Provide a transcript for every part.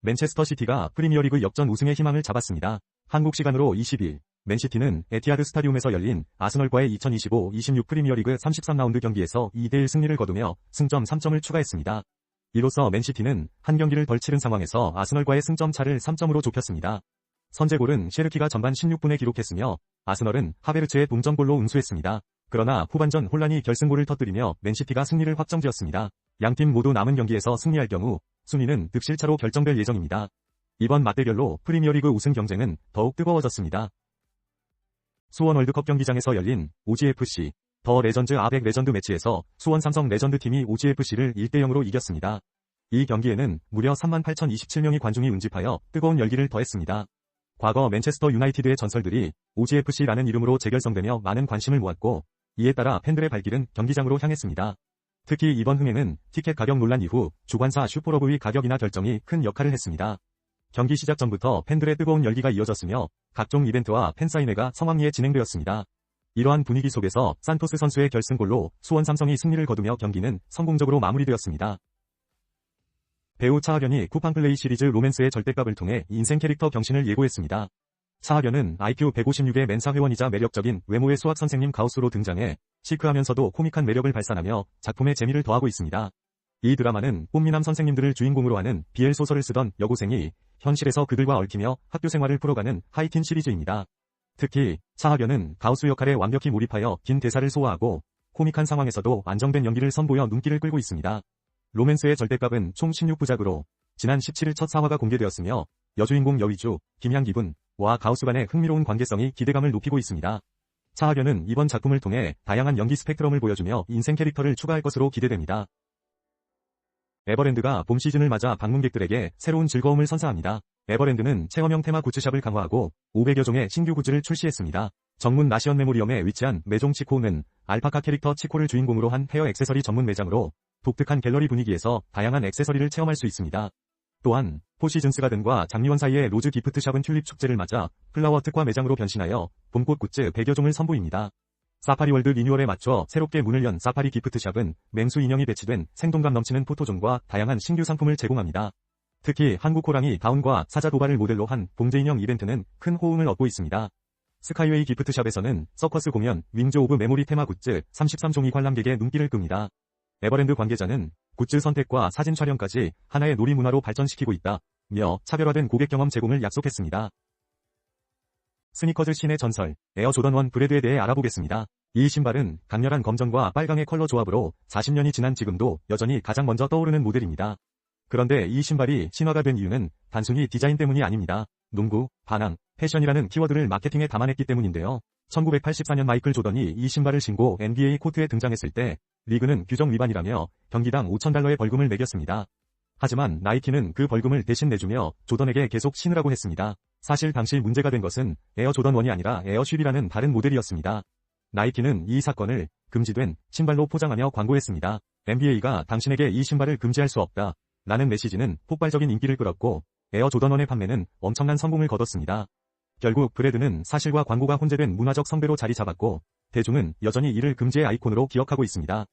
맨체스터 시티가 프리미어리그 역전 우승의 희망을 잡았습니다. 한국 시간으로 20일, 맨시티는 에티하드 스타디움에서 열린 아스널과의 2025-26 프리미어리그 33라운드 경기에서 2대1 승리를 거두며 승점 3점을 추가했습니다. 이로써 맨시티는 한 경기를 덜 치른 상황에서 아스널과의 승점 차를 3점으로 좁혔습니다. 선제골은 셰르키가 전반 16분에 기록했으며 아스널은 하베르츠의 동점골로 응수했습니다. 그러나 후반전 혼란이 결승골을 터뜨리며 맨시티가 승리를 확정지었습니다. 양팀 모두 남은 경기에서 승리할 경우 순위는 득실차로 결정될 예정입니다. 이번 맞대결로 프리미어리그 우승 경쟁은 더욱 뜨거워졌습니다. 수원 월드컵 경기장에서 열린 OGFC 더 레전드 아벡 레전드 매치에서 수원 삼성 레전드 팀이 OGFC를 1대0으로 이겼습니다. 이 경기에는 무려 38,027명의 관중이 운집하여 뜨거운 열기를 더했습니다. 과거 맨체스터 유나이티드의 전설들이 OGFC라는 이름으로 재결성되며 많은 관심을 모았고 이에 따라 팬들의 발길은 경기장으로 향했습니다. 특히 이번 흥행은 티켓 가격 논란 이후 주관사 슈퍼러브의 가격이나 결정이 큰 역할을 했습니다. 경기 시작 전부터 팬들의 뜨거운 열기가 이어졌으며 각종 이벤트와 팬사인회가 성황리에 진행되었습니다. 이러한 분위기 속에서 산토스 선수의 결승골로 수원 삼성이 승리를 거두며 경기는 성공적으로 마무리되었습니다. 배우 차하견이 쿠팡플레이 시리즈 로맨스의 절대값을 통해 인생 캐릭터 경신을 예고했습니다. 차하견은 IQ 156의 멘사 회원이자 매력적인 외모의 수학 선생님 가우스로 등장해 시크하면서도 코믹한 매력을 발산하며 작품의 재미를 더하고 있습니다. 이 드라마는 꽃미남 선생님들을 주인공으로 하는 BL 소설을 쓰던 여고생이 현실에서 그들과 얽히며 학교 생활을 풀어가는 하이틴 시리즈입니다. 특히 차하견은 가우스 역할에 완벽히 몰입하여 긴 대사를 소화하고 코믹한 상황에서도 안정된 연기를 선보여 눈길을 끌고 있습니다. 로맨스의 절대값은 총 16부작으로 지난 17일 첫 4화가 공개되었으며 여주인공 여위주, 김향기분과 가우스 간의 흥미로운 관계성이 기대감을 높이고 있습니다. 차하견은 이번 작품을 통해 다양한 연기 스펙트럼을 보여주며 인생 캐릭터를 추가할 것으로 기대됩니다. 에버랜드가 봄 시즌을 맞아 방문객들에게 새로운 즐거움을 선사합니다. 에버랜드는 체험형 테마 굿즈샵을 강화하고 500여 종의 신규 굿즈를 출시했습니다. 정문 나시언 메모리엄에 위치한 매종 치코는 알파카 캐릭터 치코를 주인공으로 한 헤어 액세서리 전문 매장으로 독특한 갤러리 분위기에서 다양한 액세서리를 체험할 수 있습니다. 또한 포시즌스 가든과 장미원 사이의 로즈 기프트샵은 튤립 축제를 맞아 플라워 특화 매장으로 변신하여 봄꽃 굿즈 100여 종을 선보입니다. 사파리월드 리뉴얼에 맞춰 새롭게 문을 연 사파리 기프트샵은 맹수 인형이 배치된 생동감 넘치는 포토존과 다양한 신규 상품을 제공합니다. 특히 한국 호랑이 다운과 사자 도발을 모델로 한 봉제 인형 이벤트는 큰 호응을 얻고 있습니다. 스카이웨이 기프트샵에서는 서커스 공연, 윙즈 오브 메모리 테마 굿즈 33종이 관람객의 눈길을 끕니다. 에버랜드 관계자는 굿즈 선택과 사진 촬영까지 하나의 놀이 문화로 발전시키고 있다며 차별화된 고객 경험 제공을 약속했습니다. 스니커즈 신의 전설, 에어 조던 1 브레드에 대해 알아보겠습니다. 이 신발은 강렬한 검정과 빨강의 컬러 조합으로 40년이 지난 지금도 여전히 가장 먼저 떠오르는 모델입니다. 그런데 이 신발이 신화가 된 이유는 단순히 디자인 때문이 아닙니다. 농구, 반항, 패션이라는 키워드를 마케팅에 담아냈기 때문인데요. 1984년 마이클 조던이 이 신발을 신고 NBA 코트에 등장했을 때 리그는 규정 위반이라며 경기당 $5,000의 벌금을 매겼습니다. 하지만 나이키는 그 벌금을 대신 내주며 조던에게 계속 신으라고 했습니다. 사실 당시 문제가 된 것은 에어 조던 1이 아니라 에어 슈리라는 다른 모델이었습니다. 나이키는 이 사건을 금지된 신발로 포장하며 광고했습니다. NBA가 당신에게 이 신발을 금지할 수 없다 라는 메시지는 폭발적인 인기를 끌었고 에어 조던 1의 판매는 엄청난 성공을 거뒀습니다. 결국 브래드는 사실과 광고가 혼재된 문화적 성배로 자리 잡았고 대중은 여전히 이를 금지의 아이콘으로 기억하고 있습니다.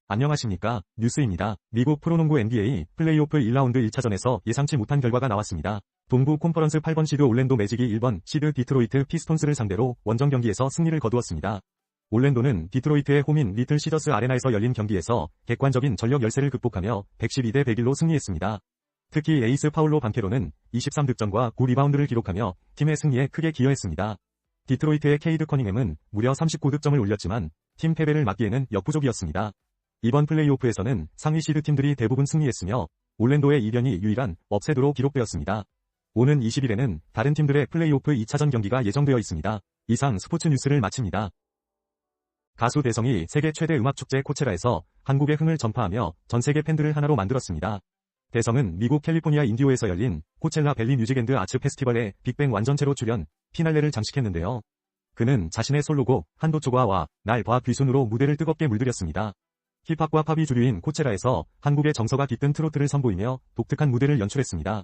안녕하십니까, 뉴스입니다. 미국 프로농구 NBA 플레이오프 1라운드 1차전에서 예상치 못한 결과가 나왔습니다. 동부 콘퍼런스 8번 시드 올랜도 매직이 1번 시드 디트로이트 피스톤스를 상대로 원정 경기에서 승리를 거두었습니다. 올랜도는 디트로이트의 홈인 리틀 시저스 아레나에서 열린 경기에서 객관적인 전력 열세를 극복하며 112대 101로 승리했습니다. 특히 에이스 파울로 반케로는 23득점과 9리바운드를 기록하며 팀의 승리에 크게 기여했습니다. 디트로이트의 케이드 커닝햄은 무려 39득점을 올렸지만 팀 패배를 막기에는 역부족이었습니다. 이번 플레이오프에서는 상위 시드 팀들이 대부분 승리했으며 올랜도의 이변이 유일한 업셋으로 기록되었습니다. 오는 20일에는 다른 팀들의 플레이오프 2차전 경기가 예정되어 있습니다. 이상 스포츠 뉴스를 마칩니다. 가수 대성이 세계 최대 음악축제 코체라에서 한국의 흥을 전파하며 전 세계 팬들을 하나로 만들었습니다. 대성은 미국 캘리포니아 인디오에서 열린 코첼라 밸리 뮤직앤드 아츠 페스티벌에 빅뱅 완전체로 출연, 피날레를 장식했는데요. 그는 자신의 솔로곡 한도초과와 날 봐 귀순으로 무대를 뜨겁게 물들였습니다. 힙합과 팝이 주류인 코체라에서 한국의 정서가 깃든 트로트를 선보이며 독특한 무대를 연출했습니다.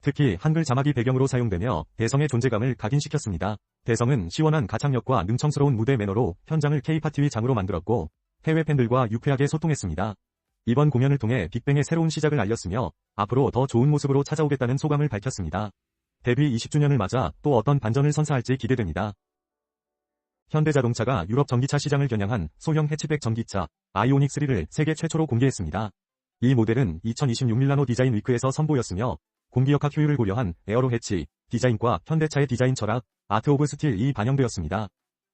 특히 한글 자막이 배경으로 사용되며 대성의 존재감을 각인시켰습니다. 대성은 시원한 가창력과 능청스러운 무대 매너로 현장을 K-파티의 장으로 만들었고 해외 팬들과 유쾌하게 소통했습니다. 이번 공연을 통해 빅뱅의 새로운 시작을 알렸으며 앞으로 더 좋은 모습으로 찾아오겠다는 소감을 밝혔습니다. 데뷔 20주년을 맞아 또 어떤 반전을 선사할지 기대됩니다. 현대자동차가 유럽 전기차 시장을 겨냥한 소형 해치백 전기차 아이오닉 3를 세계 최초로 공개했습니다. 이 모델은 2026 밀라노 디자인 위크에서 선보였으며 공기역학 효율을 고려한 에어로 해치 디자인과 현대차의 디자인 철학 아트 오브 스틸이 반영되었습니다.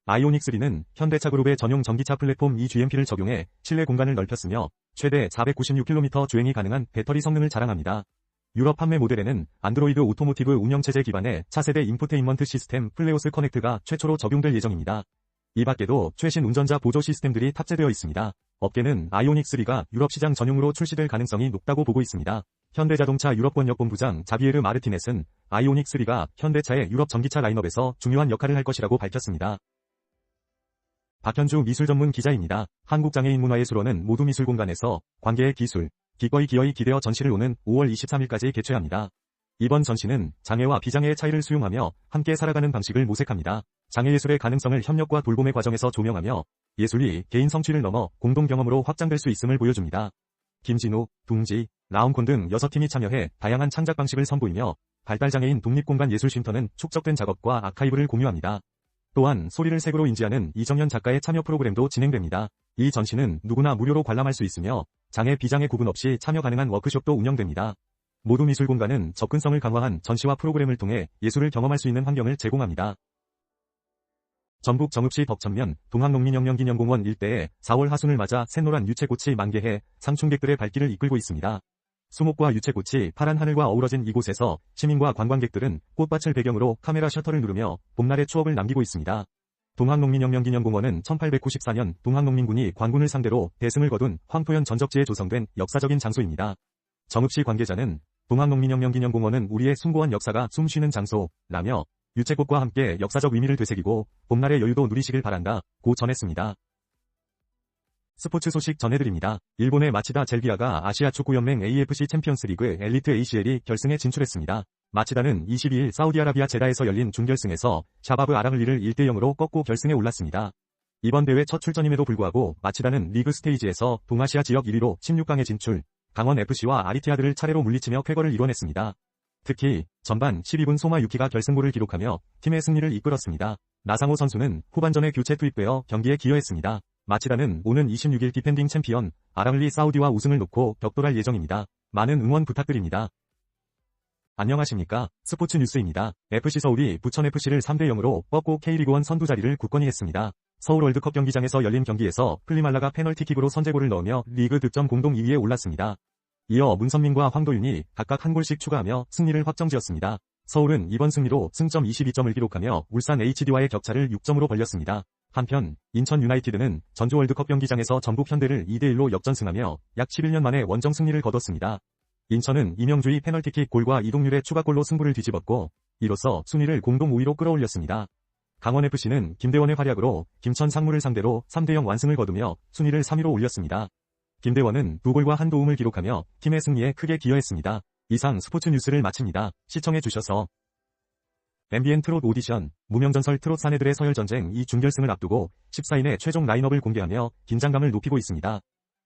아이오닉 3는 현대차 그룹의 전용 전기차 플랫폼 eGMP를 적용해 실내 공간을 넓혔으며 최대 496km 주행이 가능한 배터리 성능을 자랑합니다. 유럽 판매 모델에는 안드로이드 오토모티브 운영체제 기반의 차세대 인포테인먼트 시스템 플레오스 커넥트가 최초로 적용될 예정입니다. 이 밖에도 최신 운전자 보조 시스템들이 탑재되어 있습니다. 업계는 아이오닉 3가 유럽 시장 전용으로 출시될 가능성이 높다고 보고 있습니다. 현대자동차 유럽 권역 본부장 자비에르 마르티넷은 아이오닉 3가 현대차의 유럽 전기차 라인업에서 중요한 역할을 할 것이라고 밝혔습니다. 박현주 미술 전문 기자입니다. 한국장애인문화예술원은 모두 미술공간에서 관계의 기술, 기꺼이 기어이 기대어 전시를 오는 5월 23일까지 개최합니다. 이번 전시는 장애와 비장애의 차이를 수용하며 함께 살아가는 방식을 모색합니다. 장애예술의 가능성을 협력과 돌봄의 과정에서 조명하며 예술이 개인 성취를 넘어 공동 경험으로 확장될 수 있음을 보여줍니다. 김진우, 둥지, 라운콘 등 6팀이 참여해 다양한 창작 방식을 선보이며 발달장애인 독립공간 예술쉼터는 축적된 작업과 아카이브를 공유합니다. 또한 소리를 색으로 인지하는 이정현 작가의 참여 프로그램도 진행됩니다. 이 전시는 누구나 무료로 관람할 수 있으며 장애 비장애 구분 없이 참여 가능한 워크숍도 운영됩니다. 모두 미술 공간은 접근성을 강화한 전시와 프로그램을 통해 예술을 경험할 수 있는 환경을 제공합니다. 전북 정읍시 덕천면 동학농민혁명기념공원 일대에 4월 하순을 맞아 샛노란 유채꽃이 만개해 상충객들의 발길을 이끌고 있습니다. 수목과 유채꽃이 파란 하늘과 어우러진 이곳에서 시민과 관광객들은 꽃밭을 배경으로 카메라 셔터를 누르며 봄날의 추억을 남기고 있습니다. 동학농민혁명기념공원은 1894년 동학농민군이 관군을 상대로 대승을 거둔 황토현 전적지에 조성된 역사적인 장소입니다. 정읍시 관계자는 동학농민혁명기념공원은 우리의 숭고한 역사가 숨쉬는 장소라며 유채꽃과 함께 역사적 의미를 되새기고 봄날의 여유도 누리시길 바란다고 전했습니다. 스포츠 소식 전해드립니다. 일본의 마치다 젤비아가 아시아 축구연맹 AFC 챔피언스 리그 엘리트 ACL이 결승에 진출했습니다. 마치다는 22일 사우디아라비아 제다에서 열린 준결승에서 샤바브 아라글리를 1대0으로 꺾고 결승에 올랐습니다. 이번 대회 첫 출전임에도 불구하고 마치다는 리그 스테이지에서 동아시아 지역 1위로 16강에 진출, 강원FC와 아리티아드를 차례로 물리치며 쾌거를 이뤄냈습니다. 특히 전반 12분 소마 유키가 결승골을 기록하며 팀의 승리를 이끌었습니다. 나상호 선수는 후반전에 교체 투입되어 경기에 기여했습니다. 마치다는 오는 26일 디펜딩 챔피언 아라글리 사우디와 우승을 놓고 격돌할 예정입니다. 많은 응원 부탁드립니다. 안녕하십니까. 스포츠 뉴스입니다. FC서울이 부천FC를 3대0으로 꺾고 K리그1 선두 자리를 굳건히 했습니다. 서울 월드컵 경기장에서 열린 경기에서 플리말라가 페널티킥으로 선제골을 넣으며 리그 득점 공동 2위에 올랐습니다. 이어 문선민과 황도윤이 각각 한 골씩 추가하며 승리를 확정지었습니다. 서울은 이번 승리로 승점 22점을 기록하며 울산 HD와의 격차를 6점으로 벌렸습니다. 한편 인천 유나이티드는 전주 월드컵 경기장에서 전북 현대를 2대1로 역전승하며 약 11년 만에 원정 승리를 거뒀습니다. 인천은 이명주의 페널티킥 골과 이동률의 추가골로 승부를 뒤집었고 이로써 순위를 공동 5위로 끌어올렸습니다. 강원FC는 김대원의 활약으로 김천 상무를 상대로 3대0 완승을 거두며 순위를 3위로 올렸습니다. 김대원은 2골과 1도움을 기록하며 팀의 승리에 크게 기여했습니다. 이상 스포츠 뉴스를 마칩니다. 시청해주셔서 MBN 트롯 오디션, 무명전설 트롯 사내들의 서열전쟁 이 준결승을 앞두고 14인의 최종 라인업을 공개하며 긴장감을 높이고 있습니다.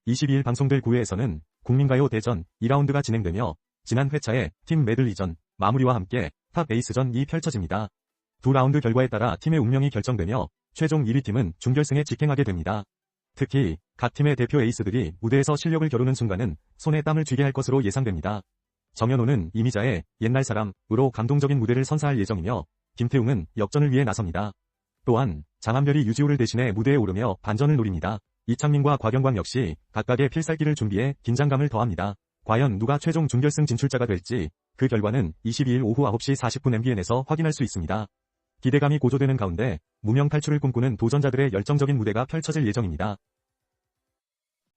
22일 방송될 9회에서는 국민가요 대전 2라운드가 진행되며 지난 회차의 팀 메들리전, 마무리와 함께 탑 에이스전이 펼쳐집니다. 두 라운드 결과에 따라 팀의 운명이 결정되며 최종 1위 팀은 준결승에 직행하게 됩니다. 특히 각 팀의 대표 에이스들이 무대에서 실력을 겨루는 순간은 손에 땀을 쥐게 할 것으로 예상됩니다. 정현호는 이미자의 옛날 사람으로 감동적인 무대를 선사할 예정이며 김태웅은 역전을 위해 나섭니다. 또한 장한별이 유지호를 대신해 무대에 오르며 반전을 노립니다. 이창민과 곽영광 역시 각각의 필살기를 준비해 긴장감을 더합니다. 과연 누가 최종 준결승 진출자가 될지 그 결과는 22일 오후 9시 40분 MBN에서 확인할 수 있습니다. 기대감이 고조되는 가운데 무명 탈출을 꿈꾸는 도전자들의 열정적인 무대가 펼쳐질 예정입니다.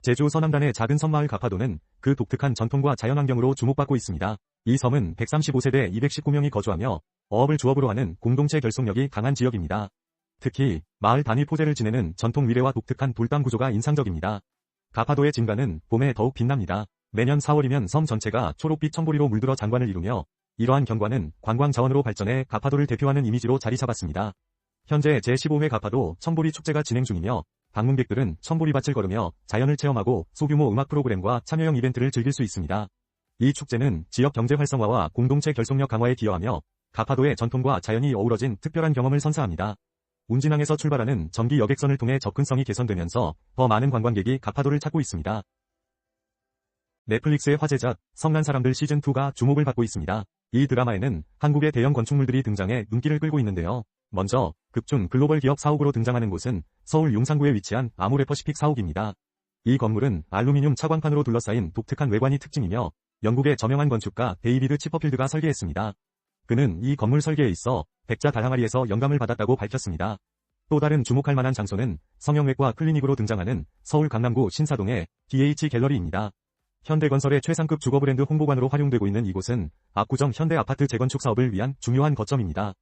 제주 서남단의 작은 섬마을 가파도는 그 독특한 전통과 자연환경으로 주목받고 있습니다. 이 섬은 135세대 219명이 거주하며 어업을 주업으로 하는 공동체 결속력이 강한 지역입니다. 특히 마을 단위 포제를 지내는 전통 위례와 독특한 돌담 구조가 인상적입니다. 가파도의 진가는 봄에 더욱 빛납니다. 매년 4월이면 섬 전체가 초록빛 청보리로 물들어 장관을 이루며 이러한 경관은 관광 자원으로 발전해 가파도를 대표하는 이미지로 자리 잡았습니다. 현재 제15회 가파도 청보리 축제가 진행 중이며 방문객들은 천보리밭을 걸으며 자연을 체험하고 소규모 음악 프로그램과 참여형 이벤트를 즐길 수 있습니다. 이 축제는 지역 경제 활성화와 공동체 결속력 강화에 기여하며 가파도의 전통과 자연이 어우러진 특별한 경험을 선사합니다. 운진항에서 출발하는 전기 여객선을 통해 접근성이 개선되면서 더 많은 관광객이 가파도를 찾고 있습니다. 넷플릭스의 화제작 성난 사람들 시즌2가 주목을 받고 있습니다. 이 드라마에는 한국의 대형 건축물들이 등장해 눈길을 끌고 있는데요. 먼저 급준 글로벌 기업 사옥으로 등장하는 곳은 서울 용산구에 위치한 아모레퍼시픽 사옥입니다. 이 건물은 알루미늄 차광판으로 둘러싸인 독특한 외관이 특징이며 영국의 저명한 건축가 데이비드 치퍼필드가 설계했습니다. 그는 이 건물 설계에 있어 백자 다항아리에서 영감을 받았다고 밝혔습니다. 또 다른 주목할 만한 장소는 성형외과 클리닉으로 등장하는 서울 강남구 신사동의 DH 갤러리입니다. 현대건설의 최상급 주거 브랜드 홍보관으로 활용되고 있는 이곳은 압구정 현대 아파트 재건축 사업을 위한 중요한 거점입니다.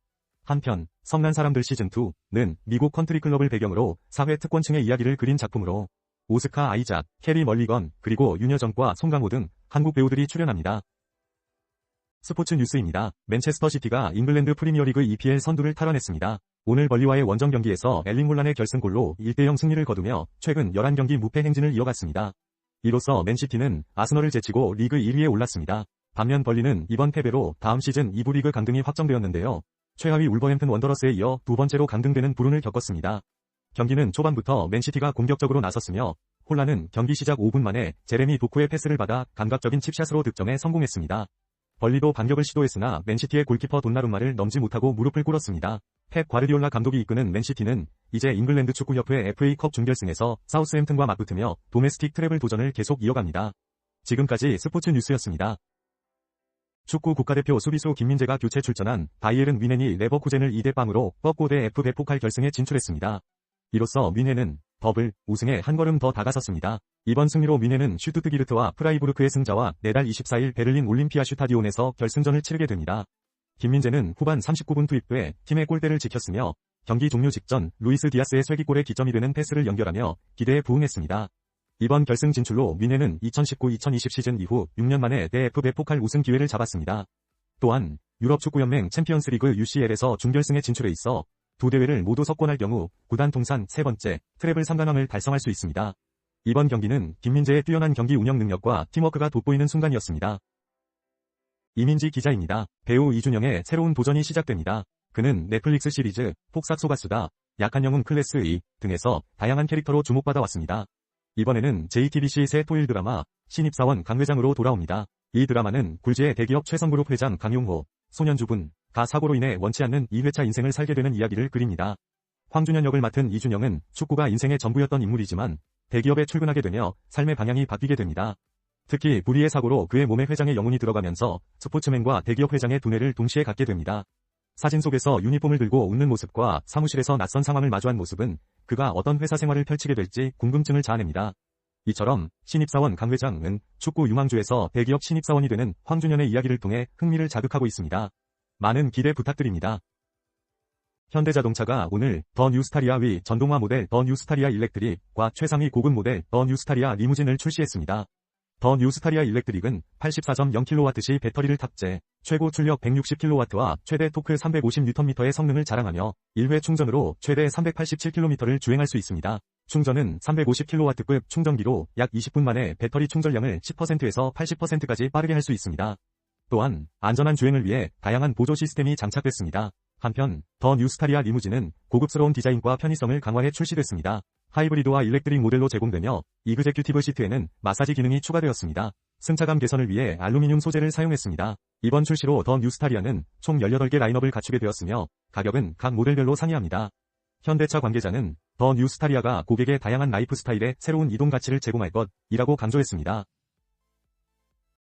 한편 성난 사람들 시즌2는 미국 컨트리클럽을 배경으로 사회 특권층의 이야기를 그린 작품으로 오스카 아이작, 캐리 멀리건, 그리고 윤여정과 송강호 등 한국 배우들이 출연합니다. 스포츠 뉴스입니다. 맨체스터 시티가 잉글랜드 프리미어리그 EPL 선두를 탈환했습니다. 오늘 벌리와의 원정 경기에서 엘링 홀란의 결승골로 1대0 승리를 거두며 최근 11경기 무패 행진을 이어갔습니다. 이로써 맨시티는 아스널을 제치고 리그 1위에 올랐습니다. 반면 벌리는 이번 패배로 다음 시즌 2부 리그 강등이 확정되었는데요. 최하위 울버햄튼 원더러스에 이어 두 번째로 강등되는 불운을 겪었습니다. 경기는 초반부터 맨시티가 공격적으로 나섰으며 홀란은 경기 시작 5분 만에 제레미 도쿠의 패스를 받아 감각적인 칩샷으로 득점에 성공했습니다. 벌리도 반격을 시도했으나 맨시티의 골키퍼 돈나룸마를 넘지 못하고 무릎을 꿇었습니다. 펩 과르디올라 감독이 이끄는 맨시티는 이제 잉글랜드 축구협회 FA컵 준결승에서 사우스햄튼과 맞붙으며 도메스틱 트래블 도전을 계속 이어갑니다. 지금까지 스포츠 뉴스였습니다. 축구 국가대표 수비수 김민재가 교체 출전한 바이에른 뮌헨이 레버쿠젠을 2대0으로 뻗고 대 F 백포칼 결승에 진출했습니다. 이로써 뮌헨은 더블 우승에 한 걸음 더 다가섰습니다. 이번 승리로 뮌헨은 슈투트기르트와 프라이부르크의 승자와 내달 24일 베를린 올림피아 슈타디온에서 결승전을 치르게 됩니다. 김민재는 후반 39분 투입돼 팀의 골대를 지켰으며 경기 종료 직전 루이스 디아스의 쐐기골에 기점이 되는 패스를 연결하며 기대에 부응했습니다. 이번 결승 진출로 뮌헨은 2019-2020 시즌 이후 6년 만에 대F 백포칼 우승 기회를 잡았습니다. 또한 유럽축구연맹 챔피언스리그 UCL에서 준결승에 진출해 있어 두 대회를 모두 석권할 경우 구단 통산 세 번째 트래블 3관왕을 달성할 수 있습니다. 이번 경기는 김민재의 뛰어난 경기 운영 능력과 팀워크가 돋보이는 순간이었습니다. 이민지 기자입니다. 배우 이준영의 새로운 도전이 시작됩니다. 그는 넷플릭스 시리즈 폭삭소가수다, 약한 영웅 클래스 2 등에서 다양한 캐릭터로 주목받아 왔습니다. 이번에는 JTBC 새 토일 드라마 신입사원 강 회장으로 돌아옵니다. 이 드라마는 굴지의 대기업 최성그룹 회장 강용호, 소년주분, 가 사고로 인해 원치 않는 2회차 인생을 살게 되는 이야기를 그립니다. 황준현 역을 맡은 이준영은 축구가 인생의 전부였던 인물이지만 대기업에 출근하게 되며 삶의 방향이 바뀌게 됩니다. 특히 불의의 사고로 그의 몸에 회장의 영혼이 들어가면서 스포츠맨과 대기업 회장의 두뇌를 동시에 갖게 됩니다. 사진 속에서 유니폼을 들고 웃는 모습과 사무실에서 낯선 상황을 마주한 모습은 그가 어떤 회사 생활을 펼치게 될지 궁금증을 자아냅니다. 이처럼 신입사원 강 회장은 축구 유망주에서 대기업 신입사원이 되는 황준현의 이야기를 통해 흥미를 자극하고 있습니다. 많은 기대 부탁드립니다. 현대자동차가 오늘 더 뉴스타리아 위 전동화 모델 더 뉴스타리아 일렉트릭과 최상위 고급 모델 더 뉴스타리아 리무진을 출시했습니다. 더 뉴스타리아 일렉트릭은 84.0kW시 배터리를 탑재, 최고 출력 160kW와 최대 토크 350Nm의 성능을 자랑하며 1회 충전으로 최대 387km를 주행할 수 있습니다. 충전은 350kW급 충전기로 약 20분 만에 배터리 충전량을 10%에서 80%까지 빠르게 할 수 있습니다. 또한 안전한 주행을 위해 다양한 보조 시스템이 장착됐습니다. 한편 더 뉴스타리아 리무진은 고급스러운 디자인과 편의성을 강화해 출시됐습니다. 하이브리드와 일렉트릭 모델로 제공되며 이그제큐티브 시트에는 마사지 기능이 추가되었습니다. 승차감 개선을 위해 알루미늄 소재를 사용했습니다. 이번 출시로 더 뉴스타리아는 총 18개 라인업을 갖추게 되었으며 가격은 각 모델별로 상이합니다. 현대차 관계자는 더 뉴스타리아가 고객의 다양한 라이프 스타일에 새로운 이동 가치를 제공할 것이라고 강조했습니다.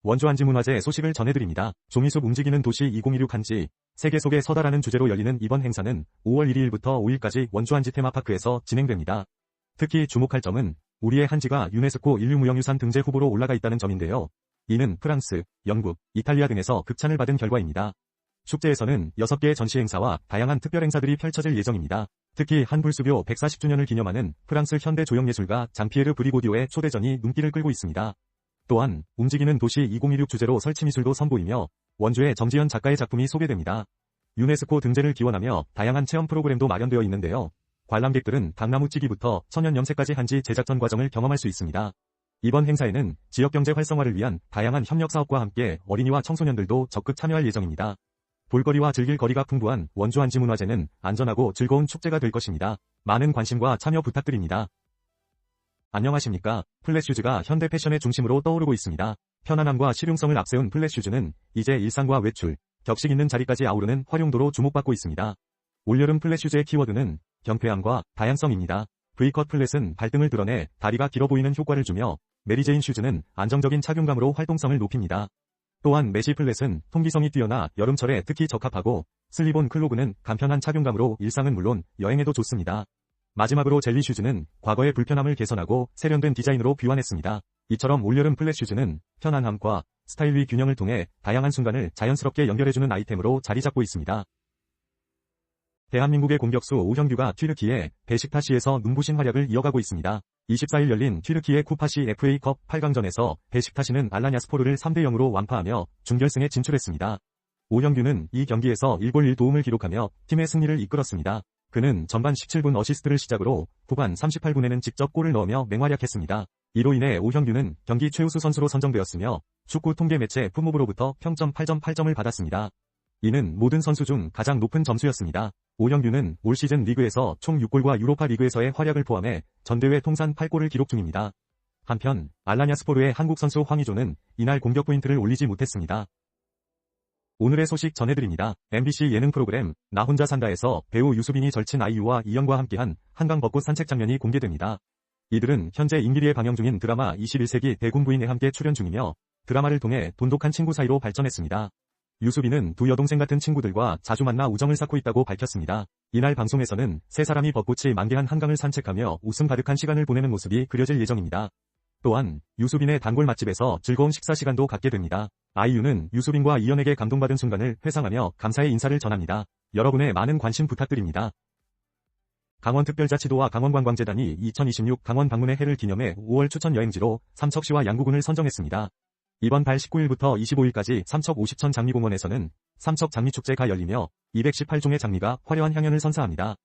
원주한지문화재 소식을 전해드립니다. 조미숙 움직이는 도시 2016 한지, 세계 속에 서다라는 주제로 열리는 이번 행사는 5월 1일부터 5일까지 원주한지 테마파크에서 진행됩니다. 특히 주목할 점은 우리의 한지가 유네스코 인류무형유산 등재 후보로 올라가 있다는 점인데요. 이는 프랑스, 영국, 이탈리아 등에서 극찬을 받은 결과입니다. 축제에서는 6개의 전시 행사와 다양한 특별 행사들이 펼쳐질 예정입니다. 특히 한불수교 140주년을 기념하는 프랑스 현대 조형예술가 장피에르 브리고디오의 초대전이 눈길을 끌고 있습니다. 또한 움직이는 도시 2016 주제로 설치미술도 선보이며 원주의 정지현 작가의 작품이 소개됩니다. 유네스코 등재를 기원하며 다양한 체험 프로그램도 마련되어 있는데요. 관람객들은 당나무찌기부터 천연 염색까지 한지 제작 전 과정을 경험할 수 있습니다. 이번 행사에는 지역경제 활성화를 위한 다양한 협력 사업과 함께 어린이와 청소년들도 적극 참여할 예정입니다. 볼거리와 즐길 거리가 풍부한 원주 한지문화제는 안전하고 즐거운 축제가 될 것입니다. 많은 관심과 참여 부탁드립니다. 안녕하십니까. 플랫슈즈가 현대 패션의 중심으로 떠오르고 있습니다. 편안함과 실용성을 앞세운 플랫슈즈는 이제 일상과 외출, 격식 있는 자리까지 아우르는 활용도로 주목받고 있습니다. 올여름 플랫슈즈의 키워드는 경쾌함과 다양성입니다. V컷 플랫은 발등을 드러내 다리가 길어 보이는 효과를 주며 메리제인 슈즈는 안정적인 착용감으로 활동성을 높입니다. 또한 메시 플랫은 통기성이 뛰어나 여름철에 특히 적합하고 슬립온 클로그는 간편한 착용감으로 일상은 물론 여행에도 좋습니다. 마지막으로 젤리 슈즈는 과거의 불편함을 개선하고 세련된 디자인으로 귀환했습니다. 이처럼 올여름 플랫 슈즈는 편안함과 스타일의 균형을 통해 다양한 순간을 자연스럽게 연결해주는 아이템으로 자리 잡고 있습니다. 대한민국의 공격수 오형규가 튀르키예 베식타시에서 눈부신 활약을 이어가고 있습니다. 24일 열린 튀르키예 쿠파시 FA컵 8강전에서 베식타시는 알라냐스포르를 3대0으로 완파하며 준결승에 진출했습니다. 오형규는 이 경기에서 1골 1도움을 기록하며 팀의 승리를 이끌었습니다. 그는 전반 17분 어시스트를 시작으로 후반 38분에는 직접 골을 넣으며 맹활약했습니다. 이로 인해 오형규는 경기 최우수 선수로 선정되었으며 축구 통계 매체 풋모브로부터 평점 8.8점을 받았습니다. 이는 모든 선수 중 가장 높은 점수였습니다. 오형규는 올 시즌 리그에서 총 6골과 유로파 리그에서의 활약을 포함해 전대회 통산 8골을 기록 중입니다. 한편 알라냐스포르의 한국 선수 황의조는 이날 공격 포인트를 올리지 못했습니다. 오늘의 소식 전해드립니다. MBC 예능 프로그램 나 혼자 산다에서 배우 유수빈이 절친 아이유와 이영과 함께한 한강 벚꽃 산책 장면이 공개됩니다. 이들은 현재 임기리에 방영 중인 드라마 21세기 대군 부인에 함께 출연 중이며 드라마를 통해 돈독한 친구 사이로 발전했습니다. 유수빈은 두 여동생 같은 친구들과 자주 만나 우정을 쌓고 있다고 밝혔습니다. 이날 방송에서는 세 사람이 벚꽃이 만개한 한강을 산책하며 웃음 가득한 시간을 보내는 모습이 그려질 예정입니다. 또한 유수빈의 단골 맛집에서 즐거운 식사 시간도 갖게 됩니다. 아이유는 유수빈과 이연에게 감동받은 순간을 회상하며 감사의 인사를 전합니다. 여러분의 많은 관심 부탁드립니다. 강원특별자치도와 강원관광재단이 2026 강원 방문의 해를 기념해 5월 추천 여행지로 삼척시와 양구군을 선정했습니다. 이번 달 19일부터 25일까지 삼척 50천 장미공원에서는 삼척 장미축제가 열리며 218종의 장미가 화려한 향연을 선사합니다.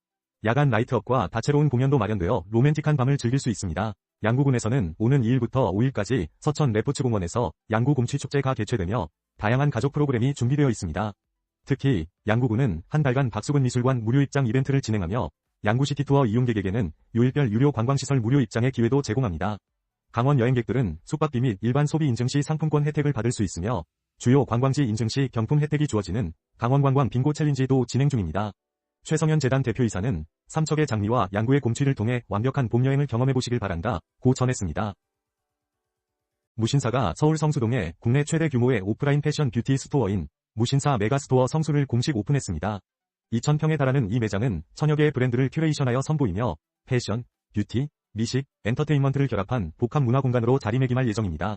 야간 라이트업과 다채로운 공연도 마련되어 로맨틱한 밤을 즐길 수 있습니다. 양구군에서는 오는 2일부터 5일까지 서천 레포츠공원에서 양구곰취축제가 개최되며 다양한 가족 프로그램이 준비되어 있습니다. 특히 양구군은 한 달간 박수근 미술관 무료 입장 이벤트를 진행하며 양구시티투어 이용객에게는 요일별 유료 관광시설 무료 입장의 기회도 제공합니다. 강원 여행객들은 숙박비 및 일반 소비 인증 시 상품권 혜택을 받을 수 있으며 주요 관광지 인증 시 경품 혜택이 주어지는 강원관광 빙고 챌린지도 진행 중입니다. 최성현 재단 대표이사는 삼척의 장미와 양구의 곰취를 통해 완벽한 봄여행을 경험해보시길 바란다 고 전했습니다. 무신사가 서울 성수동에 국내 최대 규모의 오프라인 패션 뷰티 스토어인 무신사 메가스토어 성수를 공식 오픈했습니다. 2,000평에 달하는 이 매장은 천여 개의 브랜드를 큐레이션하여 선보이며 패션, 뷰티, 미식, 엔터테인먼트를 결합한 복합 문화 공간으로 자리매김할 예정입니다.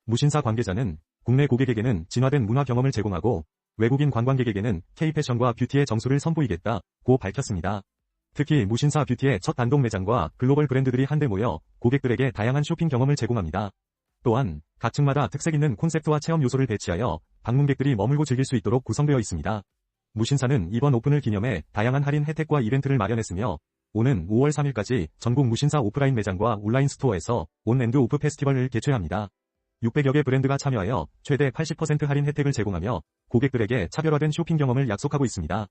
무신사 관계자는 국내 고객에게는 진화된 문화 경험을 제공하고 외국인 관광객에게는 K-패션과 뷰티의 정수를 선보이겠다고 밝혔습니다. 특히 무신사 뷰티의 첫 단독 매장과 글로벌 브랜드들이 한데 모여 고객들에게 다양한 쇼핑 경험을 제공합니다. 또한 각 층마다 특색 있는 콘셉트와 체험 요소를 배치하여 방문객들이 머물고 즐길 수 있도록 구성되어 있습니다. 무신사는 이번 오픈을 기념해 다양한 할인 혜택과 이벤트를 마련했으며 오는 5월 3일까지 전국 무신사 오프라인 매장과 온라인 스토어에서 온앤드오프 페스티벌을 개최합니다. 600여 개 브랜드가 참여하여 최대 80% 할인 혜택을 제공하며 고객들에게 차별화된 쇼핑 경험을 약속하고 있습니다.